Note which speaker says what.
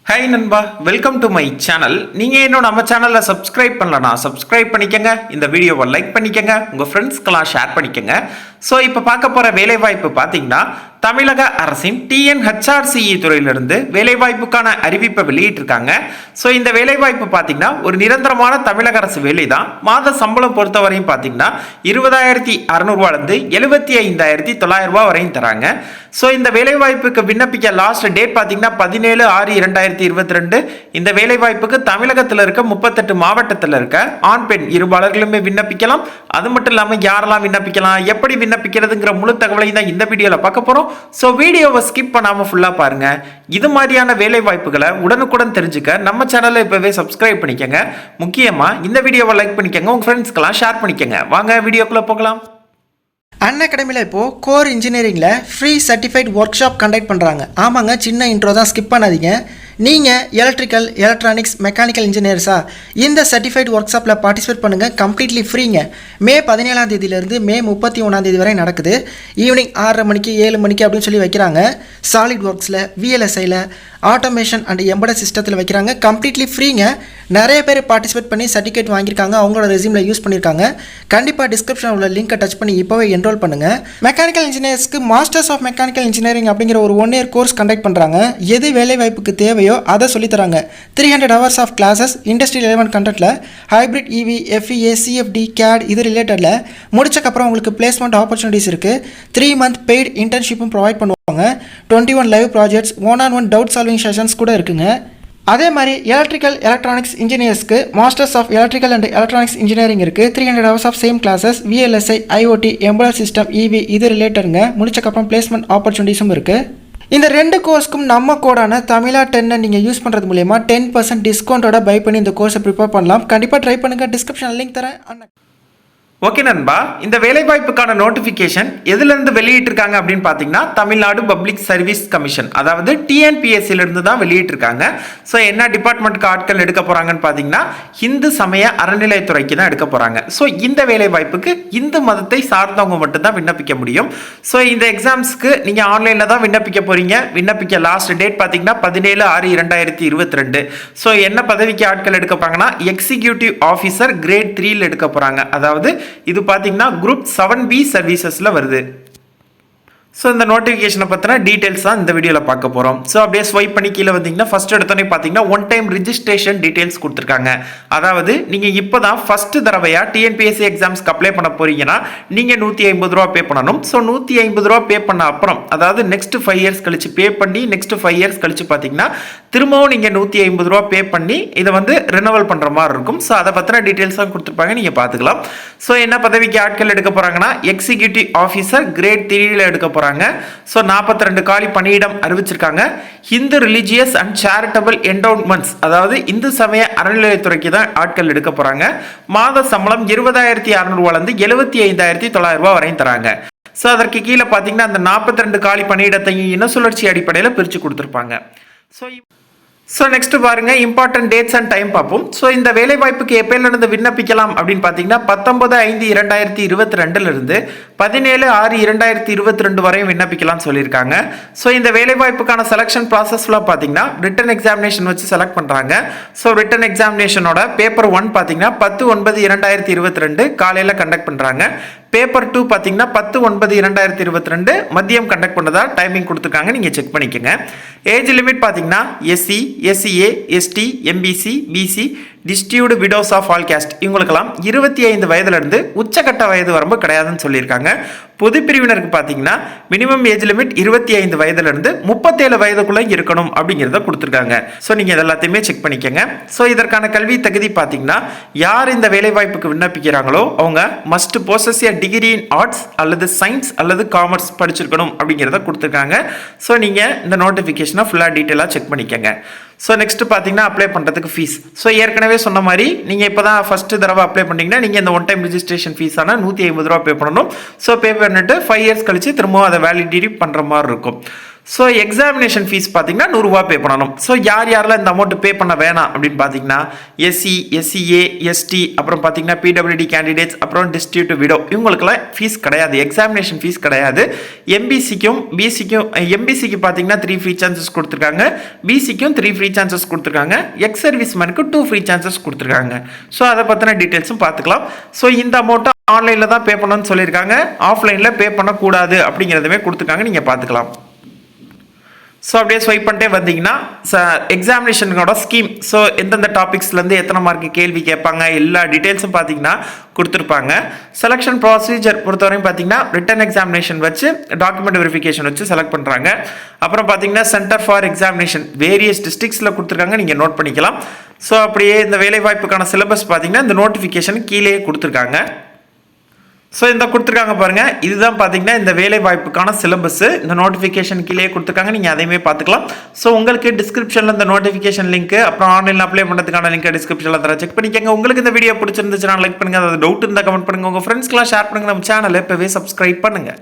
Speaker 1: Hi நண்பா, welcome to my channel. நீங்கள் இன்னும் நம்ம சேனலில் சப்ஸ்கிரைப் பண்ணலனா சப்ஸ்கிரைப் பண்ணிக்கங்க. இந்த வீடியோவை லைக் பண்ணிக்கங்க, உங்கள் ஃப்ரெண்ட்ஸ்க்கெல்லாம் ஷேர் பண்ணிக்கங்க. ஸோ இப்போ பார்க்க போகிற வேலைவாய்ப்பு பார்த்தீங்கன்னா தமிழக அரசின் TNHRCE துறையிலிருந்து வேலைவாய்ப்புக்கான அறிவிப்பை வெளியிட்டிருக்காங்க. ஸோ இந்த வேலைவாய்ப்பு பார்த்தீங்கன்னா ஒரு நிரந்தரமான தமிழக அரசு வேலை தான். மாத சம்பளம் பொறுத்தவரையும் பார்த்தீங்கன்னா 20,600 75,900 வரையும் தராங்க. ஸோ இந்த வேலைவாய்ப்புக்கு விண்ணப்பிக்க லாஸ்ட் டேட் பார்த்தீங்கன்னா 17/6/2022. இந்த வேலைவாய்ப்புக்கு தமிழகத்தில் இருக்க 38 மாவட்டத்தில் இருக்க ஆண் பெண் இருபாலர்களுமே விண்ணப்பிக்கலாம். அது மட்டும் இல்லாமல் யாரெல்லாம் விண்ணப்பிக்கலாம், எப்படி விண்ணப்பிக்கிறதுங்கிற முழு தகவலையும் தான் இந்த வீடியோவில் பார்க்க போகிறோம். ஸோ வீடியோவை ஸ்கிப் பண்ணாமல் ஃபுல்லாக பாருங்க. இது மாதிரியான வேலை வாய்ப்புகளை உடனுக்குடன் தெரிஞ்சுக்க நம்ம சேனலை இப்போவே சப்ஸ்கிரைப் பண்ணிக்கங்க. முக்கியமாக இந்த வீடியோவை லைக் பண்ணிக்கங்க, உங்கள் ஃப்ரெண்ட்ஸ்க்கெல்லாம் ஷேர் பண்ணிக்கங்க. வாங்க வீடியோக்குள்ளே போகலாம்.
Speaker 2: அன்அகாடமியில் இப்போது கோர் இன்ஜினியரிங்கில் free certified workshop conduct பண்ணுறாங்க. ஆமாங்க, சின்ன இன்ட்ரோ தான், ஸ்கிப் பண்ணாதீங்க. நீங்கள் எலக்ட்ரிக்கல், எலக்ட்ரானிக்ஸ், மெக்கானிக்கல் இன்ஜினியர்ஸா இந்த சர்டிஃபைட் ஒர்க் ஷாப்பில் பார்ட்டிசிபேட் பண்ணுங்கள். கம்ப்ளீட்லி ஃப்ரீங்க. மே 17 மே 31 வரை நடக்குது. ஈவினிங் 6:30 மணிக்கு 7 மணிக்கு அப்படின்னு சொல்லி வைக்கிறாங்க. சாலிட் ஒர்க்ஸில், VLSIயில், ஆட்டோமேஷன் அண்ட் எம்பெடட் சிஸ்டத்தில் வைக்கிறாங்க. கம்ப்ளீட்லி ஃப்ரீங்க. நிறைய பேர் பார்ட்டிசிபேட் பண்ணி சர்டிஃபிகேட் வாங்கியிருக்காங்க, அவங்களோட ரெஸ்யூமில் யூஸ் பண்ணியிருக்காங்க. கண்டிப்பாக டிஸ்கிரிப்ஷனில் உள்ள லிங்கை டச் பண்ணி இப்போவே என்ரோல் பண்ணுங்கள். மெக்கானிக்கல் இன்ஜினியர்ஸ்க்கு மாஸ்டர்ஸ் ஆஃப் மெக்கானிக்கல் இன்ஜினியரிங் அப்படிங்கிற ஒரு 1 இயர் கோர்ஸ் கண்டக்ட் பண்ணுறாங்க. எது வேலை வாய்ப்புக்கு தேவையோ அதை சொல்லித்தராங்க. 300 hours of classes industrial element கண்டென்ட்டில் hybrid EV, FEA, CFD, CAD இது ரிலேட்டடில் முடிச்சக்கப்புறம் உங்களுக்கு பிளேஸ்மெண்ட் ஆப்பர்ச்சுனிட்டிஸ் இருக்குது. 3 month பெய்டு இன்டர்ன்ஷிப்பும் ப்ரொவைட் பண்ணுவாங்க. 21 live projects, 1-on-1 doubt solving sessions கூட இருக்குங்க. அதே மாதிரி எலக்ட்ரிக்கல், எலக்ட்ரானிக்ஸ் இன்ஜினியர்ஸ்க்கு masters of electrical and electronics engineering இருக்குது. 300 hours of same classes, VLSI, IoT, embedded system, EV இது ரிலேட்டடுங்க. முடிச்சக்கப்புறம் பிளேஸ்மெண்ட் ஆப்பர்ச்சுனிட்டிஸும் இருக்குது. இந்த 2 கோர்ஸ்க்கும் நம்ம கோடான தமிழா 10 நீங்கள் யூஸ் பண்ணுறது மூலமா 10% டிஸ்கவுண்ட்டோட பை பண்ணி இந்த கோர்ஸை ப்ரிப்பேர் பண்ணலாம். கண்டிப்பாக ட்ரை பண்ணுங்கள். டிஸ்கிரிப்ஷன் லிங்க் தரேன்.
Speaker 1: ஓகே நண்பா, இந்த வேலைவாய்ப்புக்கான நோட்டிஃபிகேஷன் எதுலேருந்து வெளியிட்டிருக்காங்க அப்படின்னு பார்த்தீங்கன்னா தமிழ்நாடு பப்ளிக் சர்வீஸ் கமிஷன், அதாவது TNPSCலேருந்து தான் வெளியிட்டிருக்காங்க. ஸோ என்ன டிபார்ட்மெண்ட்டுக்கு ஆட்கள் எடுக்க போகிறாங்கன்னு பார்த்தீங்கன்னா இந்து சமய அறநிலையத்துறைக்கு தான் எடுக்க போகிறாங்க. ஸோ இந்த வேலைவாய்ப்புக்கு இந்து மதத்தை சார்ந்தவங்க மட்டும்தான் விண்ணப்பிக்க முடியும். ஸோ இந்த எக்ஸாம்ஸ்க்கு நீங்கள் ஆன்லைனில் தான் விண்ணப்பிக்க போகிறீங்க. விண்ணப்பிக்க லாஸ்ட் டேட் பார்த்தீங்கன்னா 17/6/2022. ஸோ என்ன பதவிக்கு ஆட்கள் எடுக்க போகிறாங்கன்னா எக்ஸிக்யூட்டிவ் ஆஃபீஸர் கிரேட் 3 எடுக்க போகிறாங்க. அதாவது இது பார்த்தீங்கன்னா குரூப் 7B சர்வீசஸ்ல வருது. ஸோ இந்த நோட்டிஃபிகேஷனை பற்றின டீட்டெயில்ஸ் தான் இந்த வீடியோவில் பார்க்க போகிறோம். ஸோ அப்படியே ஸ்வைப் பண்ணி கீழே வந்தீங்கன்னா ஃபர்ஸ்ட் எடுத்தோன்னே பார்த்தீங்கன்னா 1 டைம் ரிஜிஸ்ட்ரேஷன் டீட்டெயில்ஸ் கொடுத்துருக்காங்க. அதாவது நீங்கள் இப்போ தான் ஃபஸ்ட்டு தடவையாக TNPSC எக்ஸாம்ஸ்க்கு அப்ளை பண்ண போறீங்கன்னா நீங்கள் 150 ரூபா பே பண்ணணும். ஸோ 150 ரூபா பே பண்ண அப்புறம், அதாவது நெக்ஸ்ட் 5 இயர்ஸ் கழிச்சு பே பண்ணி நெக்ஸ்ட் 5 இயர்ஸ் கழிச்சு பார்த்தீங்கன்னா திரும்பவும் நீங்கள் 150 ரூபா பே பண்ணி இதை வந்து ரினவல் பண்ணுற மாதிரி இருக்கும். ஸோ அதை பற்றின டீட்டெயில்ஸ் தான் கொடுத்துருப்பாங்க, நீங்கள் பார்த்துக்கலாம். ஸோ என்ன பதவிக்கு ஆட்கள் எடுக்க போகிறாங்கன்னா எக்ஸிக்யூட்டிவ் ஆஃபீஸர் கிரேட் 3 எடுக்க போகிறாங்க. ஸோ 42 காலி பணியிடம் அறிவிச்சிருக்காங்க. இந்து ரிலிஜியஸ் அண்ட் சேரிட்டபிள் என்டவுன்மெண்ட்ஸ், அதாவது இந்து சமய அறநிலையத்துறைக்கு தான் ஆட்கள் எடுக்க போறாங்க. மாத சம்பளம் 20,600 75,900 வரையும் தராங்க. ஸோ அதற்கு கீழே பார்த்தீங்கன்னா அந்த 42 காலி பணியிடத்தையும் இன சுழற்சி அடிப்படையில் பிரித்து கொடுத்துருப்பாங்க. ஸோ நெக்ஸ்ட் பாருங்க, இம்பார்ட்டன்ட் டேட்ஸ் அண்ட் டைம் பார்ப்போம். ஸோ இந்த வேலைவாய்ப்புக்கு எப்பயிலிருந்து விண்ணப்பிக்கலாம் அப்படின்னு பார்த்தீங்கன்னா 19/5/2022 17/6/2022 வரையும் விண்ணப்பிக்கலாம்னு சொல்லியிருக்காங்க. ஸோ இந்த வேலைவாய்ப்புக்கான செலெக்ஷன் ப்ராசஸ்லாம் பார்த்தீங்கன்னா ரிட்டன் எக்ஸாமினேஷன் வச்சு செலக்ட் பண்ணுறாங்க. ஸோ ரிட்டன் எக்ஸாமினேஷனோட பேப்பர் 1 பார்த்தீங்கன்னா 10/9/2022 காலையில் கண்டக்ட் பண்ணுறாங்க. பேப்பர் 2 பார்த்தீங்கன்னா 10/9/2022 மதியம் கண்டக்ட் பண்ணதா டைமிங் கொடுத்துருக்காங்க, நீங்கள் செக் பண்ணிக்கோங்க. ஏஜ் லிமிட் பார்த்தீங்கன்னா SC, SCA, ST, MBC, BC, destitute widows of all caste இவங்களுக்கெல்லாம் 25 வயதுலேருந்து உச்சக்கட்ட வயது வரம்பு கிடையாதுன்னு சொல்லியிருக்காங்க. பொது பிரிவினருக்கு பார்த்தீங்கன்னா மினிமம் ஏஜ் லிமிட் 25 வயதுலேருந்து 37 வயதுக்குள்ளே இருக்கணும் அப்படிங்கிறத கொடுத்துருக்காங்க. ஸோ நீங்கள் இது எல்லாத்தையுமே செக் பண்ணிக்கோங்க. ஸோ இதற்கான கல்வி தகுதி பார்த்தீங்கன்னா யார் இந்த வேலைவாய்ப்புக்கு விண்ணப்பிக்கிறாங்களோ அவங்க must poses a degree in arts அல்லது சயின்ஸ் அல்லது காமர்ஸ் படிச்சிருக்கணும் அப்படிங்கிறத கொடுத்துருக்காங்க. ஸோ நீங்கள் இந்த நோட்டிஃபிகேஷனை ஃபுல்லாக டீட்டெயிலாக செக் பண்ணிக்கோங்க. ஸோ நெக்ஸ்ட் பார்த்தீங்கன்னா அப்ளை பண்ணுறதுக்கு ஃபீஸ். ஸோ ஏற்கனவே சொன்ன மாதிரி நீங்கள் இப்போ தான் ஃபஸ்ட்டு தடவை அப்ளை பண்ணிங்கன்னா நீங்கள் இந்த 1 டைம் ரிஜிஸ்ட்ரேஷன் ஃபீஸான 150 ரூபா பே பண்ணணும். ஸோ பே பண்ணிட்டு 5 இயர்ஸ் கழிச்சு திரும்பவும் அதை வேலிடிட்டி பண்ணுற மாதிரி இருக்கும். ஸோ எக்ஸாமினேஷன் ஃபீஸ் பார்த்தீங்கன்னா 100 ரூபா பே பண்ணணும். ஸோ யாரெல்லாம் இந்த அமௌண்ட் பே பண்ண வேணாம் அப்படின்னு பார்த்தீங்கன்னா எஸ்சி, எஸ்சிஏ, எஸ்டி, அப்புறம் பார்த்தீங்கன்னா பிடபிள்யூடி கேண்டிடேட்ஸ், அப்புறம் டிஸ்ட்ரிபியூட் விடோ, இவங்களுக்குலாம் ஃபீஸ் கிடையாது, எக்ஸாமினேஷன் ஃபீஸ் கிடையாது. எம்பிசிக்கும் எம்பிசிக்கு பார்த்தீங்கன்னா 3 ஃப்ரீ சான்சஸ் கொடுத்துருக்காங்க, பிசிக்கும் 3 ஃப்ரீ சான்சஸ் கொடுத்துருக்காங்க, எக்ஸ் சர்வீஸ்மேனுக்கு 2 ஃப்ரீ சான்சஸ் கொடுத்துருக்காங்க. ஸோ அதை பற்றின டீட்டெயில்ஸும் பார்த்துக்கலாம். ஸோ இந்த அமௌண்ட்டை ஆன்லைனில் தான் பே பண்ணணும்னு சொல்லியிருக்காங்க, ஆஃப்லைனில் பே பண்ணக்கூடாது அப்படிங்கிறதுமே கொடுத்துருக்காங்க, நீங்கள் பார்த்துக்கலாம். ஸோ அப்படியே ஸ்வைப் பண்ணிட்டே வந்தீங்கன்னா எக்ஸாமினேஷனோட ஸ்கீம், ஸோ எந்தெந்த டாபிக்ஸ்லேருந்து எத்தனை மார்க்கு கேள்வி கேட்பாங்க எல்லா டீட்டெயில்ஸும் பார்த்தீங்கன்னா கொடுத்துருப்பாங்க. செலெக்ஷன் ப்ரொசீஜர் பொறுத்தவரையும் பார்த்தீங்கன்னா ரிட்டன் எக்ஸாமினேஷன் வச்சு டாக்குமெண்ட் வெரிஃபிகேஷன் வச்சு செலக்ட் பண்ணுறாங்க. அப்புறம் பார்த்தீங்கன்னா சென்டர் ஃபார் எக்ஸாமினேஷன் வேரியஸ் டிஸ்ட்ரிக்ஸில் கொடுத்துருக்காங்க, நீங்கள் நோட் பண்ணிக்கலாம். ஸோ அப்படியே இந்த வேலைவாய்ப்புக்கான சிலபஸ் பார்த்தீங்கன்னா இந்த நோட்டிஃபிகேஷன் கீழே கொடுத்துருக்காங்க. ஸோ இந்த கொடுத்துருக்காங்க பாருங்கள், இதுதான் பார்த்தீங்கன்னா இந்த வேலை வாய்ப்புக்கான சிலபஸ், இந்த நோட்டிஃபிகேஷன் கீழே கொடுத்துருக்காங்க, நீங்கள் அதையுமே பார்த்துக்கலாம். ஸோ உங்களுக்கு டிஸ்கிரிப்ஷனில் இந்த நோட்டிஃபிகேஷன் லிங்க், அப்புறம் ஆன்லைனில் அப்ளை பண்ணுறதுக்கான லிங்க் டிஸ்கிரிப்ஷனில் தர செக் பண்ணிக்கோங்க. உங்களுக்கு இந்த வீடியோ பிடிச்சிருந்துச்சுன்னா லைக் பண்ணுங்கள், அது டவுட் இருந்தால் கமெண்ட் பண்ணுங்கள், உங்கள் ஃப்ரெண்ட்ஸ்க்கெலாம் ஷேர் பண்ணுங்கள், நம்ம சேனலை இப்போவே சப்ஸ்கிரைப் பண்ணுங்கள்.